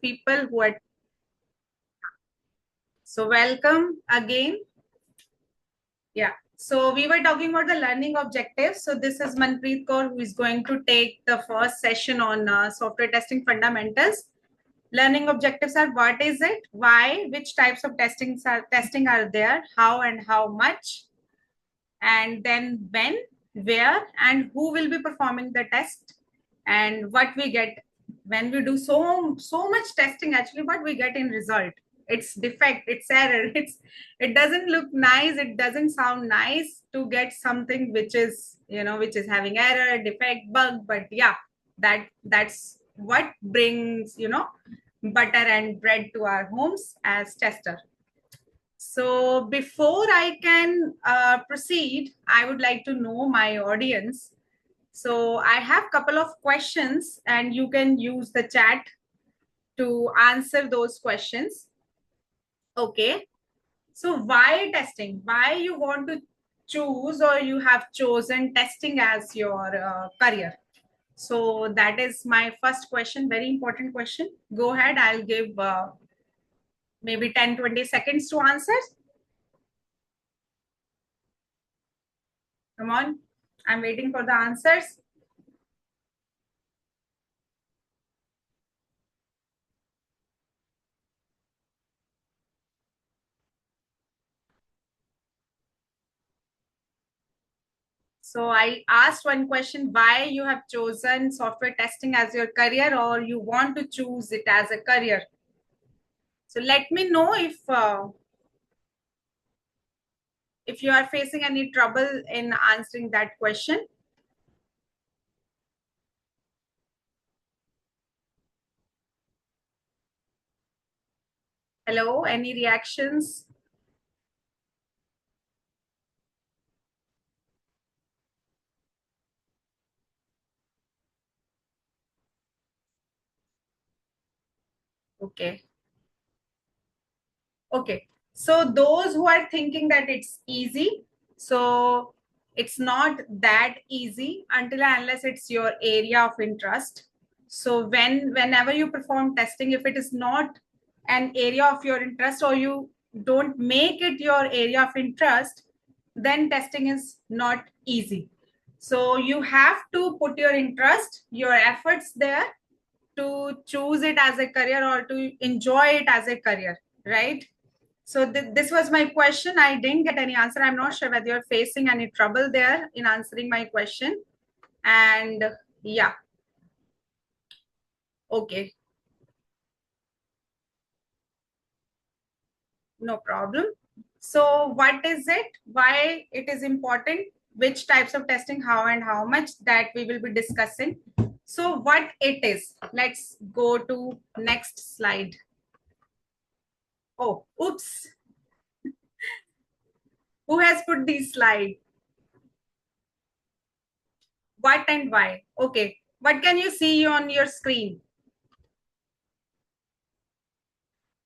people who are. So welcome again. Yeah. So we were talking about the learning objectives. So this is Manpreet Kaur who is going to take the first session on software testing fundamentals. Learning objectives are what is it, why, which types of testing are there, how and how much, and then when, where, and who will be performing the test, and what we get when we do so much testing. Actually, what we get in result, it's defect, it's error, it doesn't look nice, it doesn't sound nice to get something which is, which is having error, defect, bug. But yeah, that's what brings, butter and bread to our homes as tester. So before I can proceed, I would like to know my audience. So I have a couple of questions and you can use the chat to answer those questions. Okay. So why testing? Why you want to choose or you have chosen testing as your career? So that is my first question, very important question. Go ahead, I'll give maybe 10-20 seconds to answer. Come on, I'm waiting for the answers. So I asked one question, why you have chosen software testing as your career or you want to choose it as a career. So let me know if you are facing any trouble in answering that question. Hello, any reactions? Okay. Okay. So those who are thinking that it's easy, so it's not that easy until and unless it's your area of interest. So whenever you perform testing, if it is not an area of your interest or you don't make it your area of interest, then testing is not easy. So you have to put your interest, your efforts there to choose it as a career or to enjoy it as a career, right? So this was my question. I didn't get any answer. I'm not sure whether you're facing any trouble there in answering my question. And yeah, okay, no problem. So what is it? Why it is important? Which types of testing, how and how much, that we will be discussing. So what it is, let's go to next slide. Oh, oops. Who has put this slide? What and why? Okay. What can you see on your screen?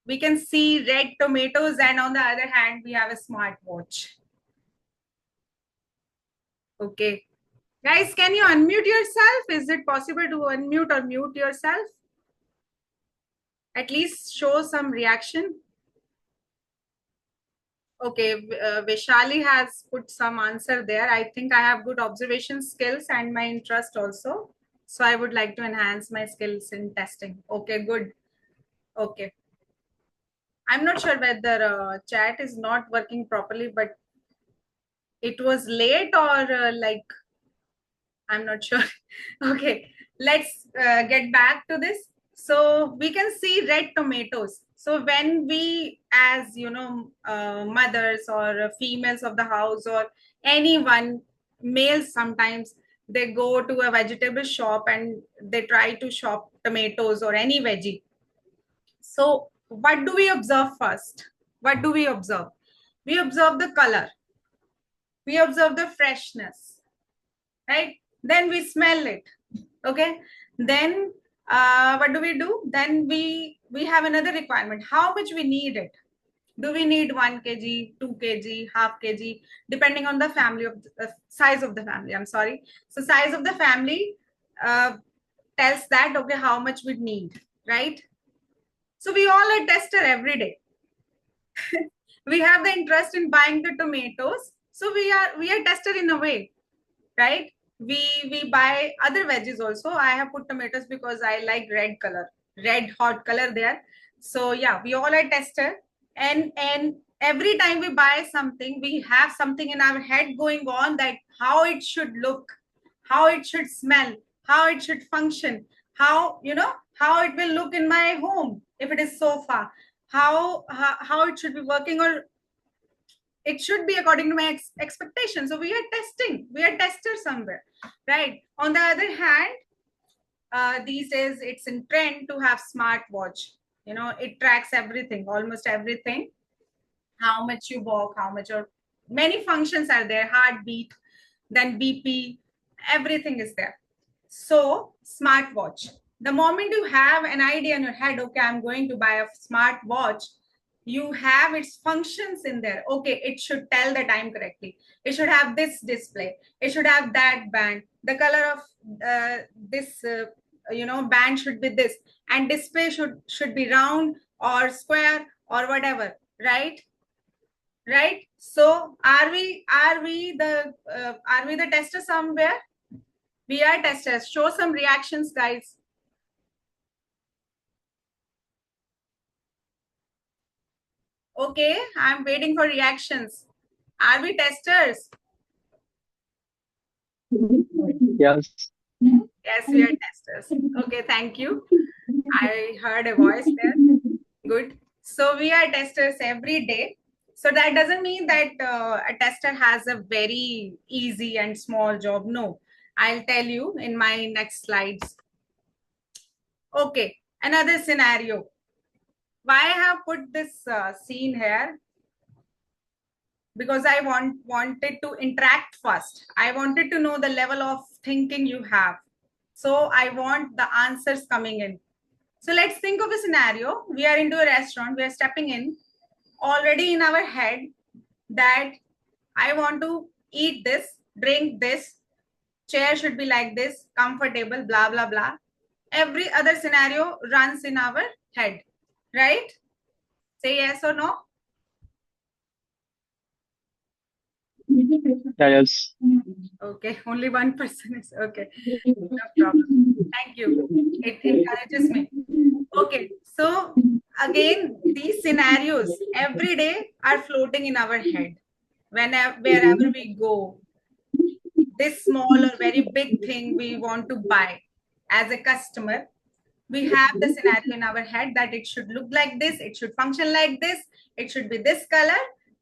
We can see red tomatoes, and on the other hand, we have a smartwatch. Okay. Guys, can you unmute yourself? Is it possible to unmute or mute yourself? At least show some reaction. Okay, Vishali has put some answer there. I think I have good observation skills and my interest also. So I would like to enhance my skills in testing. Okay, good. Okay. I'm not sure whether chat is not working properly, but it was late or like, I'm not sure. Okay, let's get back to this. So we can see red tomatoes. So when we, as mothers or females of the house or anyone, males sometimes, they go to a vegetable shop and they try to shop tomatoes or any veggie. So what do we observe first? What do we observe? We observe the color. We observe the freshness, right? Then we smell it. Okay. Then what do? Then we have another requirement. How much we need it? Do we need 1 kg, 2 kg, half kg, depending on the family of the size of the family? I'm sorry. So size of the family tells that, okay, how much we need, right? So we all are tester every day. We have the interest in buying the tomatoes. So we are tester in a way, right? We buy other veggies also. I have put tomatoes because I like red color, red hot color there. So yeah, we all are tester, and every time we buy something, we have something in our head going on that how it should look, how it should smell, how it should function, how how it will look in my home if it is sofa, how it should be working, or it should be according to my expectation. So we are testing, we are testers somewhere, right? On the other hand, these days it's in trend to have smartwatch. It tracks everything, almost everything, how much you walk, how much, or many functions are there, heartbeat, then BP, everything is there. So smartwatch, the moment you have an idea in your head, okay, I'm going to buy a smartwatch, you have its functions in there. Okay, it should tell the time correctly, it should have this display, it should have that band, the color of this band should be this, and display should be round or square or whatever, right? Right. So are we the tester somewhere? We are testers. Show some reactions, guys. Okay, I'm waiting for reactions. Are we testers? Yes. Yes, we are testers. Okay, thank you. I heard a voice there. Good. So we are testers every day. So that doesn't mean that a tester has a very easy and small job. No, I'll tell you in my next slides. Okay, another scenario. Why I have put this scene here? Because I wanted to interact first. I wanted to know the level of thinking you have. So I want the answers coming in. So let's think of a scenario. We are into a restaurant. We are stepping in. Already in our head that I want to eat this, drink this, chair should be like this, comfortable, blah, blah, blah. Every other scenario runs in our head, right? Say yes or no. Yeah, yes. Okay, only one person is okay. No problem. Thank you. It encourages me. Okay, so again, these scenarios every day are floating in our head. Wherever we go, this small or very big thing we want to buy as a customer, we have the scenario in our head that it should look like this, it should function like this, it should be this color,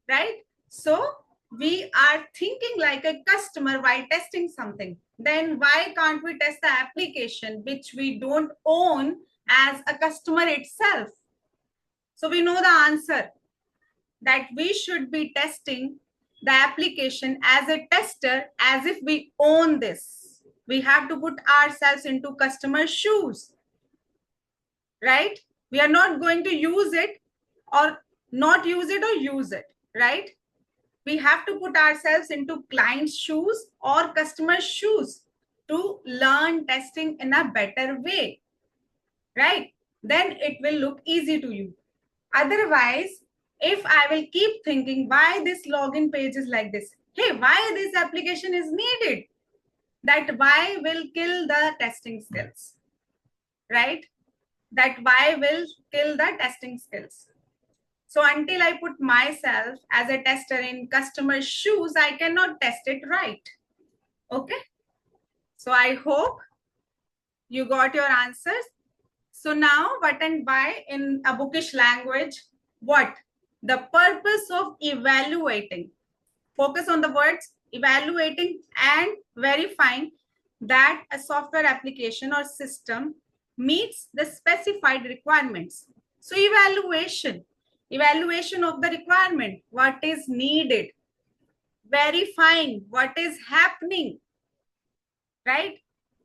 right? So we are thinking like a customer while testing something. Then why can't we test the application which we don't own as a customer itself? So we know the answer that we should be testing the application as a tester as if we own this. We have to put ourselves into customer shoes, right? We are not going to use it or not use it or use it, right? We have to put ourselves into client's shoes or customer shoes to learn testing in a better way, right? Then it will look easy to you. Otherwise, if I will keep thinking why this login page is like this, hey, why this application is needed, that why will kill the testing skills, right? That why will kill the testing skills. So until I put myself as a tester in customer shoes, I cannot test it right. Okay. So I hope you got your answers. So now what and why in a bookish language, what? The purpose of evaluating. Focus on the words evaluating and verifying that a software application or system meets the specified requirements. So evaluation of the requirement, what is needed, verifying what is happening, right?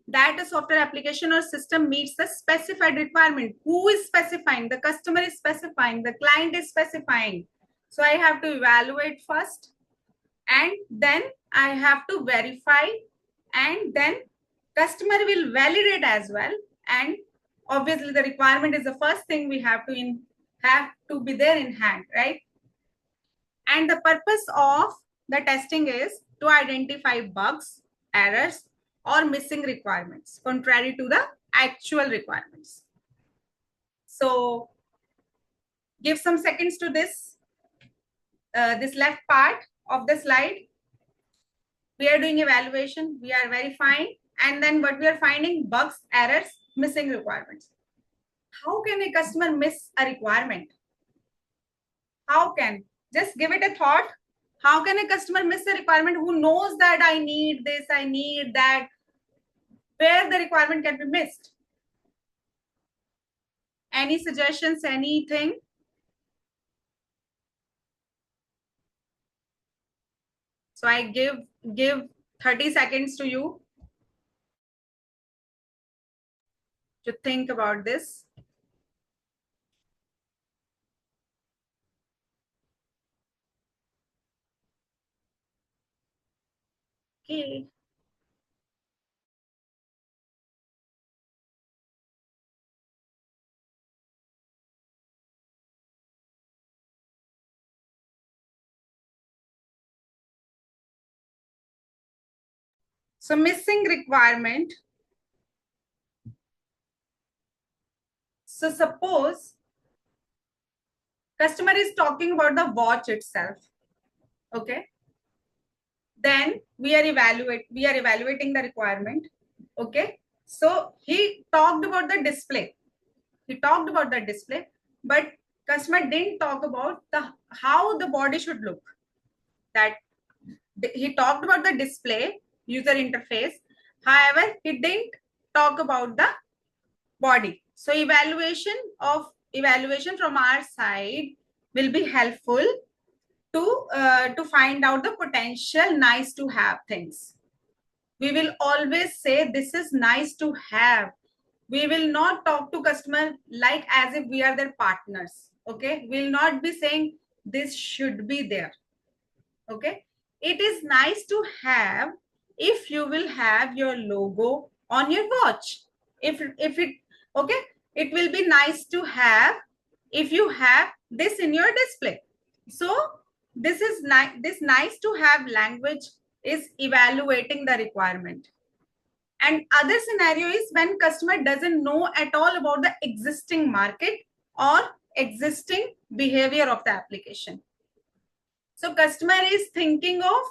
That a software application or system meets the specified requirement. Who is specifying? The customer is specifying, the client is specifying. So I have to evaluate first, and then I have to verify, and then customer will validate as well, and obviously the requirement is the first thing we have to be there in hand, right? And the purpose of the testing is to identify bugs, errors, or missing requirements contrary to the actual requirements. So give some seconds to this left part of the slide. We are doing evaluation, we are verifying, and then what we are finding: bugs, errors, missing requirements. How can a customer miss a requirement? How can? Just give it a thought. How can a customer miss a requirement who knows that I need this, I need that? Where the requirement can be missed? Any suggestions, anything? So I give 30 seconds to you to think about this. Okay. So missing requirement. So suppose customer is talking about the watch itself. Okay. Then we are evaluating the requirement. Okay. So he talked about the display. But customer didn't talk about how the body should look. That he talked about the display, user interface. However, he didn't talk about the body. So evaluation from our side will be helpful to find out the potential nice to have things. We will always say this is nice to have. We will not talk to customer like as if we are their partners. Okay, we will not be saying this should be there. Okay, it is nice to have if you will have your logo on your watch. If it okay, it will be nice to have if you have this in your display. So this is this nice to have language is evaluating the requirement. And other scenario is when customer doesn't know at all about the existing market or existing behavior of the application. So customer is thinking of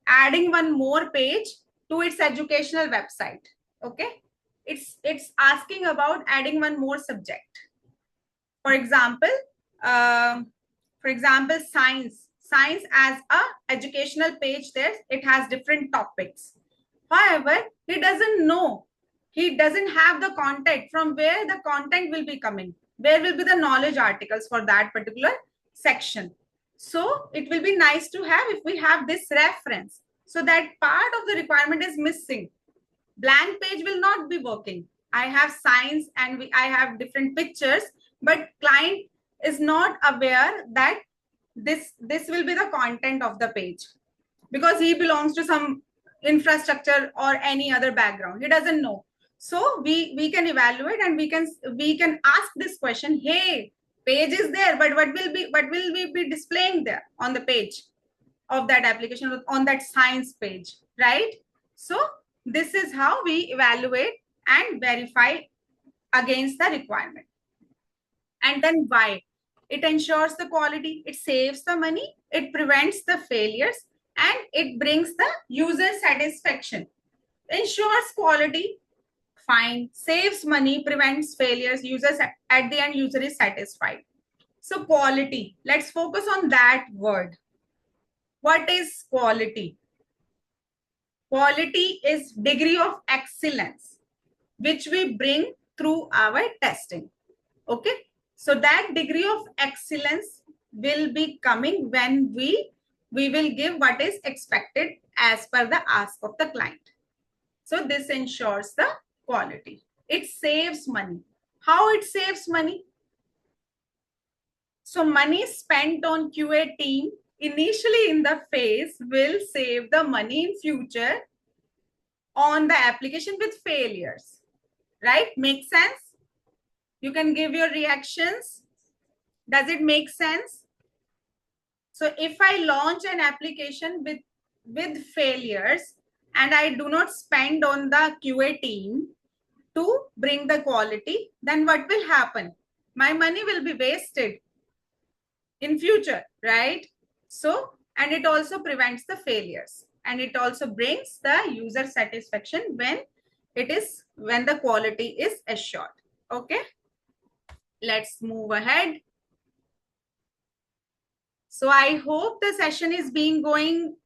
adding one more page to its educational website. Okay, it's asking about adding one more subject. For example, science as a educational page there, it has different topics. However, he doesn't know, he doesn't have the content from where the content will be coming, where will be the knowledge articles for that particular section. So it will be nice to have if we have this reference. So that part of the requirement is missing. Blank page will not be working. I have science and I have different pictures, but client is not aware that this will be the content of the page because he belongs to some infrastructure or any other background. He doesn't know. So we can evaluate and we can ask this question: hey, page is there, but what will we be displaying there on the page of that application, on that science page, right? So this is how we evaluate and verify against the requirement. And then why? It ensures the quality, it saves the money, it prevents the failures, and it brings the user satisfaction. Ensures quality, fine, saves money, prevents failures, users at the end user is satisfied. So quality, let's focus on that word. What is quality? Quality is degree of excellence which we bring through our testing. Okay, so that degree of excellence will be coming when we will give what is expected as per the ask of the client. So this ensures the quality. It saves money. How it saves money? So money spent on QA team initially in the phase will save the money in future on the application with failures, right? Make sense? You can give your reactions. Does it make sense? So if I launch an application with failures and I do not spend on the QA team to bring the quality, then what will happen? My money will be wasted in future, right? So, and it also prevents the failures, and it also brings the user satisfaction when the quality is assured. Okay, let's move ahead. So I hope the session is being going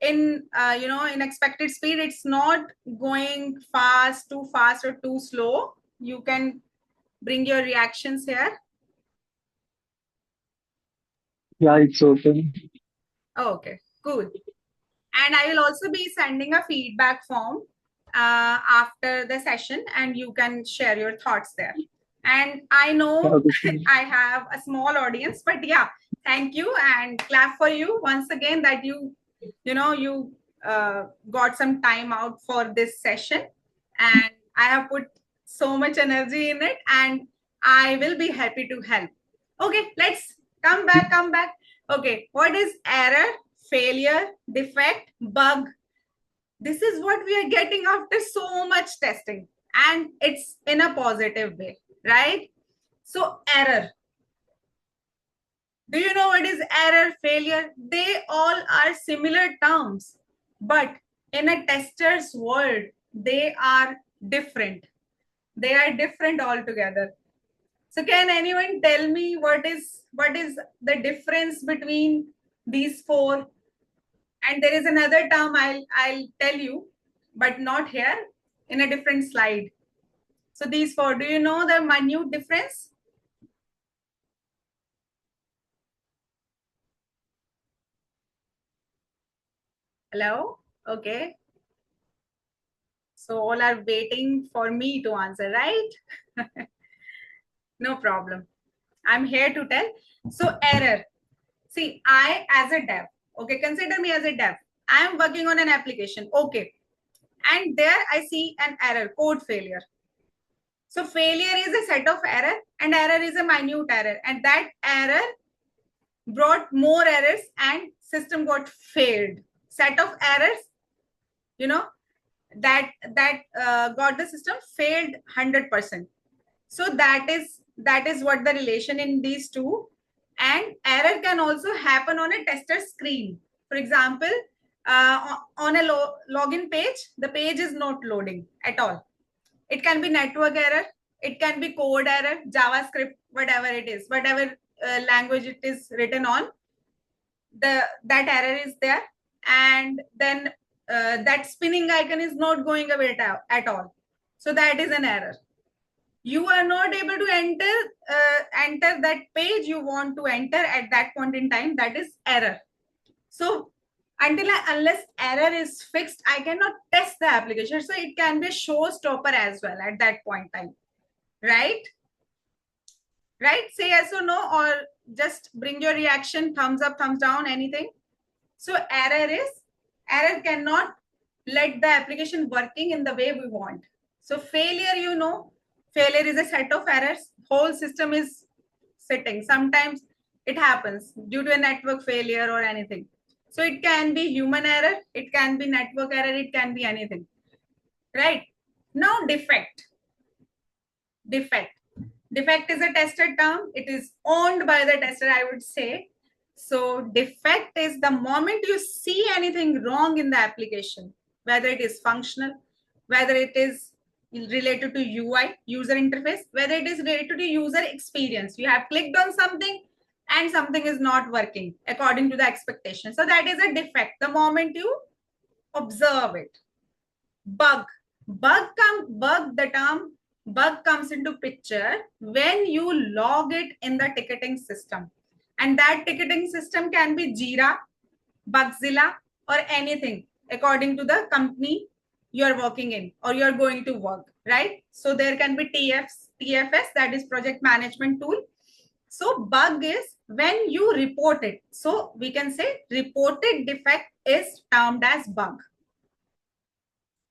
in in expected speed. It's not going fast, too fast or too slow. You can bring your reactions here. Yeah, it's okay. Okay, good. And I will also be sending a feedback form after the session, and you can share your thoughts there. And I know Okay. I have a small audience, but yeah, thank you and clap for you once again that you got some time out for this session, and I have put so much energy in it, and I will be happy to help. Okay, let's come back. Okay, what is error, failure, defect, bug? This is what we are getting after so much testing, and it's in a positive way, right? So error, do you know what is error, failure? They all are similar terms, but in a tester's world, they are different. They are different altogether. So can anyone tell me what is the difference between these four? And there is another term I'll tell you, but not here, in a different slide. So these four, do you know the minute difference? Hello? Okay. So all are waiting for me to answer, right? No problem. I'm here to tell. So error. See, I as a dev, okay, consider me as a dev. I am working on an application, okay. And there I see an error, code failure. So failure is a set of error, and error is a minute error. And that error brought more errors and system got failed. Set of errors, you know, that got the system failed 100%. So that is what the relation in these two. And error can also happen on a tester screen. For example, on a login page, the page is not loading at all. It can be network error, it can be code error, JavaScript, whatever it is, whatever language it is written on, that error is there. And then that spinning icon is not going away at all. So that is an error. You are not able to enter that page you want to enter at that point in time. That is error. So unless error is fixed, I cannot test the application. So it can be a showstopper as well at that point in time, right? Right? Say yes or no, or just bring your reaction, thumbs up, thumbs down, anything. So error cannot let the application working in the way we want. So failure, failure is a set of errors. Whole system is sitting. Sometimes it happens due to a network failure or anything. So it can be human error, it can be network error, it can be anything, right? Now defect. Defect is a tested term. It is owned by the tester, I would say. So defect is the moment you see anything wrong in the application, whether it is functional, whether it is related to UI, user interface, whether it is related to user experience. You have clicked on something and something is not working according to the expectation. So that is a defect. The moment you observe it. Bug. The term bug comes into picture when you log it in the ticketing system. And that ticketing system can be Jira, Bugzilla, or anything according to the company you're working in or you're going to work, right? So there can be TFS, that is project management tool. So bug is when you report it. So we can say reported defect is termed as bug,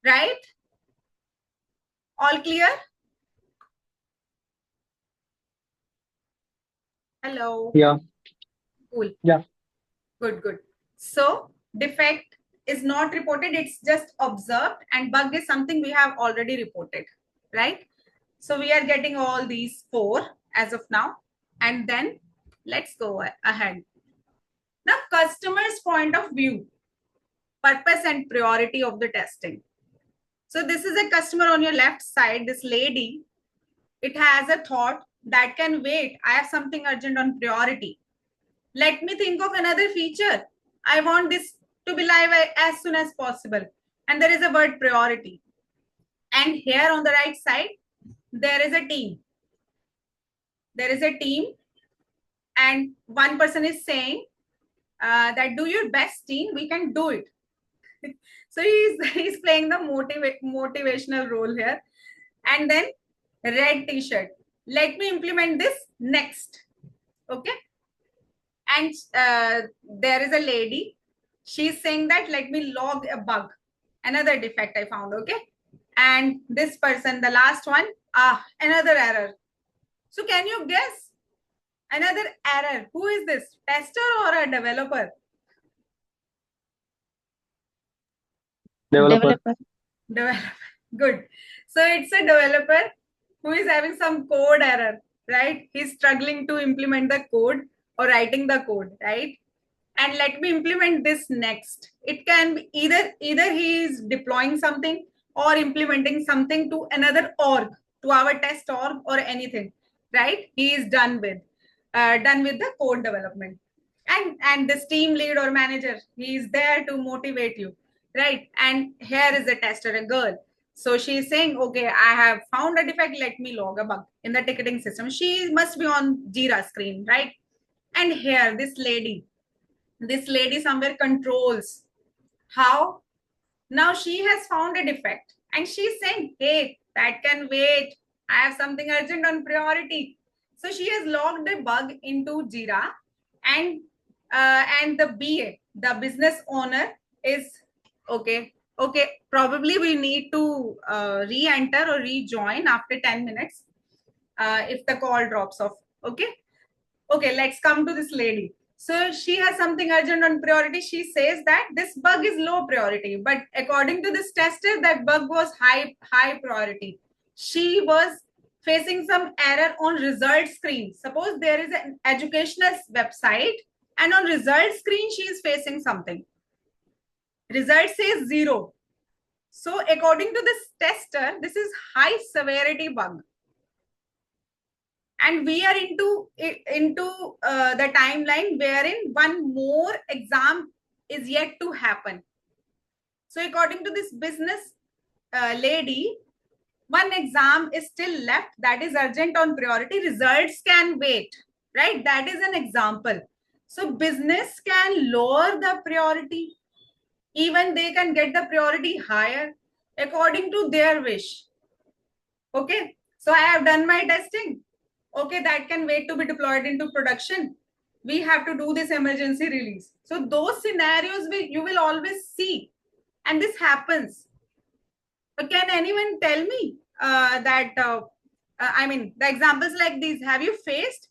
right? All clear? Hello. Yeah, Cool. yeah. Good, good. So defect is not reported, it's just observed, and bug is something we have already reported, right? So we are getting all these 4 as of now. And then let's go ahead. Now, customer's point of view, purpose and priority of the testing. So this is a customer on your left side, this lady. It has a thought that can wait. I have something urgent on priority. Let me think of another feature. I want this to be live as soon as possible. And there is a word priority. And here on the right side, there is a team. There is a team. And one person is saying that do your best, team. We can do it. So he's playing the motivational role here. And then red t-shirt. Let me implement this next. Okay. And there is a lady. She's saying that let me log a bug. Another defect I found. Okay. And this person, the last one, another error. So can you guess? Another error. Who is this? Tester or a developer? Developer. Developer. Good. So it's a developer who is having some code error, right? He's struggling to implement the code or writing the code, right? And let me implement this next. It can be either he is deploying something or implementing something to another org, to our test org or anything, right? He is done with the code development. And this team lead or manager, he is there to motivate you, right? And here is a tester, a girl. So she is saying, okay, I have found a defect. Let me log a bug in the ticketing system. She must be on Jira screen, right? And here, this lady somewhere controls how. Now she has found a defect and she's saying, hey, that can wait. I have something urgent on priority. So she has logged a bug into Jira, and the BA, the business owner, is okay. Okay, probably we need to re-enter or rejoin after 10 minutes if the call drops off. Okay. Okay, let's come to this lady. So she has something urgent on priority. She says that this bug is low priority, but according to this tester, that bug was high priority. She was facing some error on result screen. Suppose there is an educational website and on result screen, she is facing something. Result says 0. So according to this tester, this is high severity bug. And we are into the timeline wherein one more exam is yet to happen. So according to this business lady, one exam is still left that is urgent on priority. Results can wait, right? That is an example. So business can lower the priority. Even they can get the priority higher according to their wish. Okay. So I have done my testing. Okay, that can wait to be deployed into production. We have to do this emergency release. So those scenarios you will always see. And this happens. But can anyone tell me I mean, the examples like these, have you faced?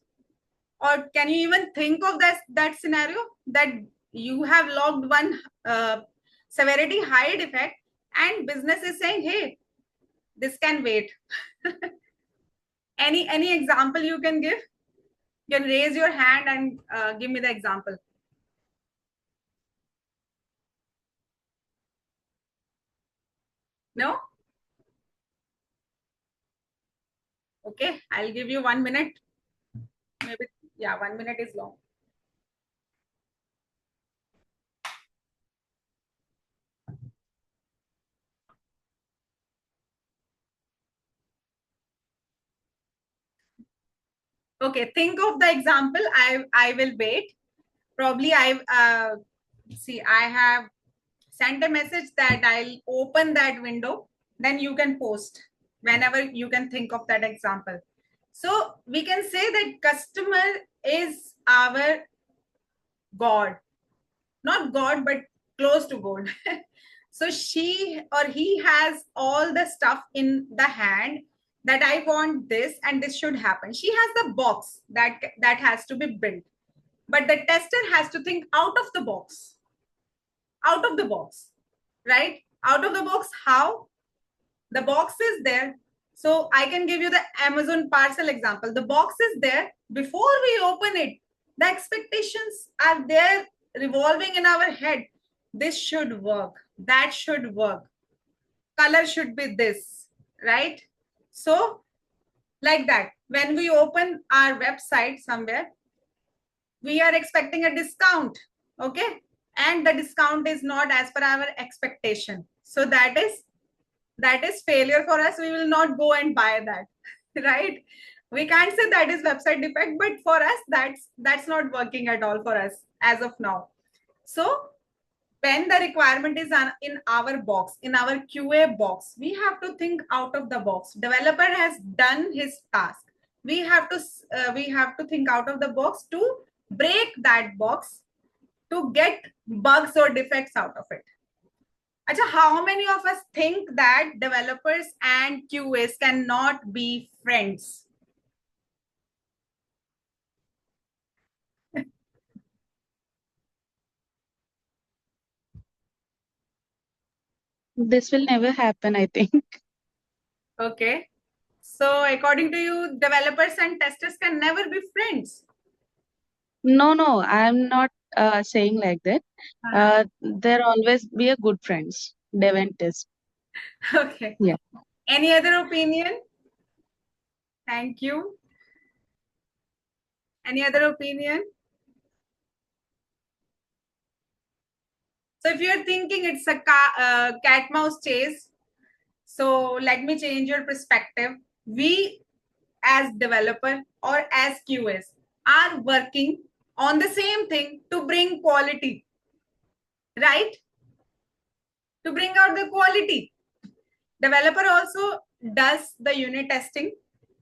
Or can you even think of that scenario that you have logged one severity high defect and business is saying, hey, this can wait. Any example you can give? You can raise your hand and give me the example. No? Okay, I'll give you 1 minute. Maybe, yeah, 1 minute is long. Okay, think of the example. I will wait. Probably I have sent a message that I'll open that window. Then you can post whenever you can think of that example. So we can say that customer is our God, not God, but close to God. So she or he has all the stuff in the hand that I want this and this should happen. She has the box that has to be built. But the tester has to think out of the box. Out of the box, right? Out of the box, how? The box is there. So I can give you the Amazon parcel example. The box is there. Before we open it, the expectations are there revolving in our head. This should work. That should work. Color should be this, right? So like that, when we open our website somewhere, we are expecting a discount, okay? And the discount is not as per our expectation. So that is failure for us. We will not go and buy that, right? We can't say that is website defect, but for us, that's not working at all for us as of now. So when the requirement is in our box, in our QA box, we have to think out of the box. Developer has done his task. We have to think out of the box to break that box to get bugs or defects out of it. Achha, how many of us think that developers and QAs cannot be friends? This will never happen, I think. Okay. So according to you, developers and testers can never be friends. No, I'm not saying like that. There always be a good friends, dev and test. Okay. Yeah. Any other opinion? Thank you. Any other opinion? So if you're thinking it's a cat mouse chase, so let me change your perspective. We as developer or as QS are working on the same thing to bring quality, right? To bring out the quality. Developer also does the unit testing.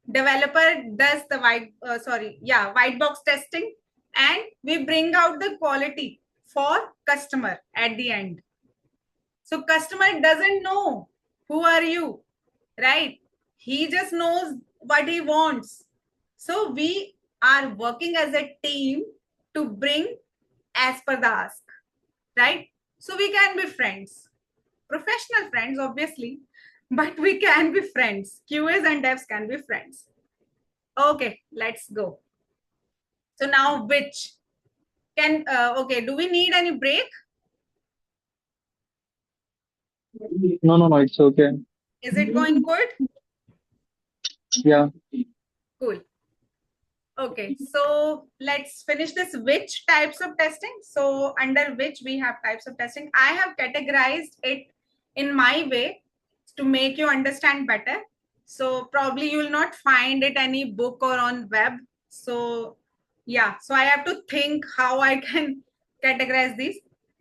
Developer does the white box testing, and we bring out the quality for customer at the end. So customer doesn't know who are you, right? He just knows what he wants. So we are working as a team to bring as per the ask, right? So we can be friends, professional friends, obviously, but we can be friends. QAs and devs can be friends. Okay, let's go. So now which can, okay, do we need any break? No, it's okay. Is it going good? Yeah. Cool. Okay, so let's finish this. Which types of testing? So under which we have types of testing. I have categorized it in my way to make you understand better. So probably you will not find it any book or on web. So yeah, so I have to think how I can categorize these.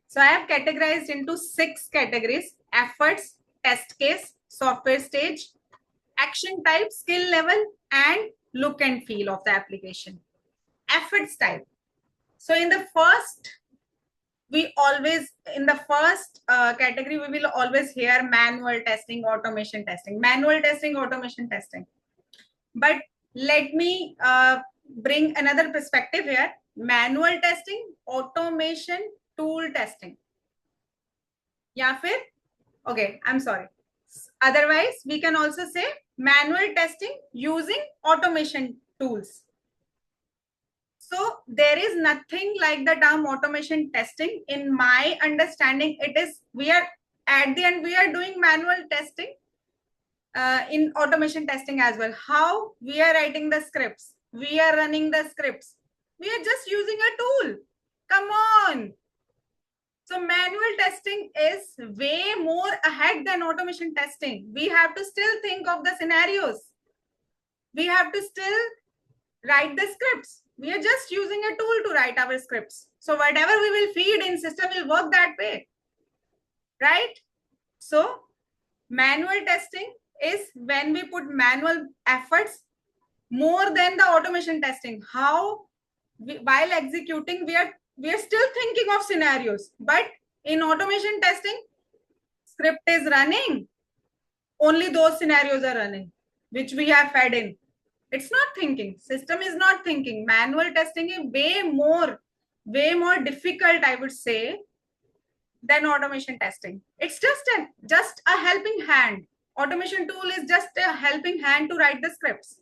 So I have categorized into 6 categories: efforts, test case, software stage, action type, skill level, and look and feel of the application. Efforts type. So in the first category, we will always hear manual testing, automation testing, manual testing, automation testing. But let me bring another perspective here. Manual testing, automation, tool testing. Yeah, fir? Okay, I'm sorry. Otherwise, we can also say manual testing using automation tools. So there is nothing like the term automation testing. In my understanding, we are at the end, we are doing manual testing in automation testing as well. How? We are writing the scripts. We are running the scripts. We are just using a tool. Come on. So manual testing is way more ahead than automation testing. We have to still think of the scenarios. We have to still write the scripts. We are just using a tool to write our scripts. So whatever we will feed in system will work that way, right? So manual testing is when we put manual efforts more than the automation testing. How while executing, we are still thinking of scenarios, but in automation testing, script is running, only those scenarios are running, which we have fed in. It's not thinking. System is not thinking. Manual testing is way more difficult, I would say, than automation testing. It's just a helping hand. Automation tool is just a helping hand to write the scripts.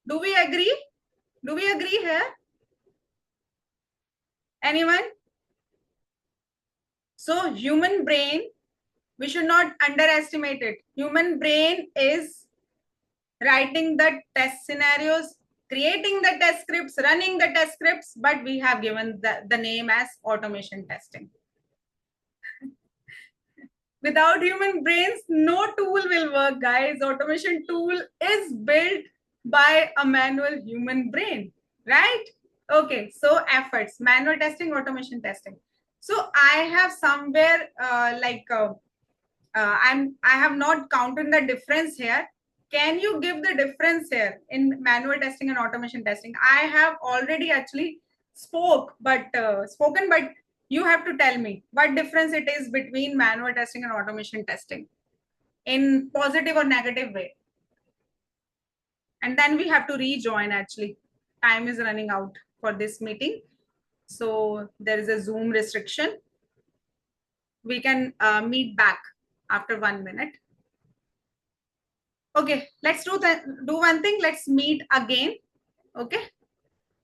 Do we agree? Do we agree here? Anyone? So human brain, we should not underestimate it. Human brain is writing the test scenarios, creating the test scripts, running the test scripts, but we have given the name as automation testing. Without human brains, no tool will work, guys. Automation tool is built by a manual human brain, right? Okay, so efforts, manual testing, automation testing. So I have somewhere I have not counted the difference here. Can you give the difference here in manual testing and automation testing? I have already actually spoken, but you have to tell me what difference it is between manual testing and automation testing in positive or negative way. And then we have to rejoin actually. Time is running out for this meeting. So there is a Zoom restriction. We can meet back after 1 minute. Okay, let's do one thing. Let's meet again. Okay.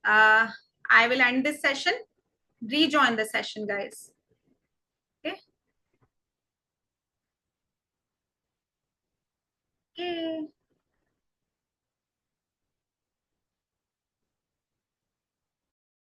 I will end this session. Rejoin the session, guys. Okay. Okay.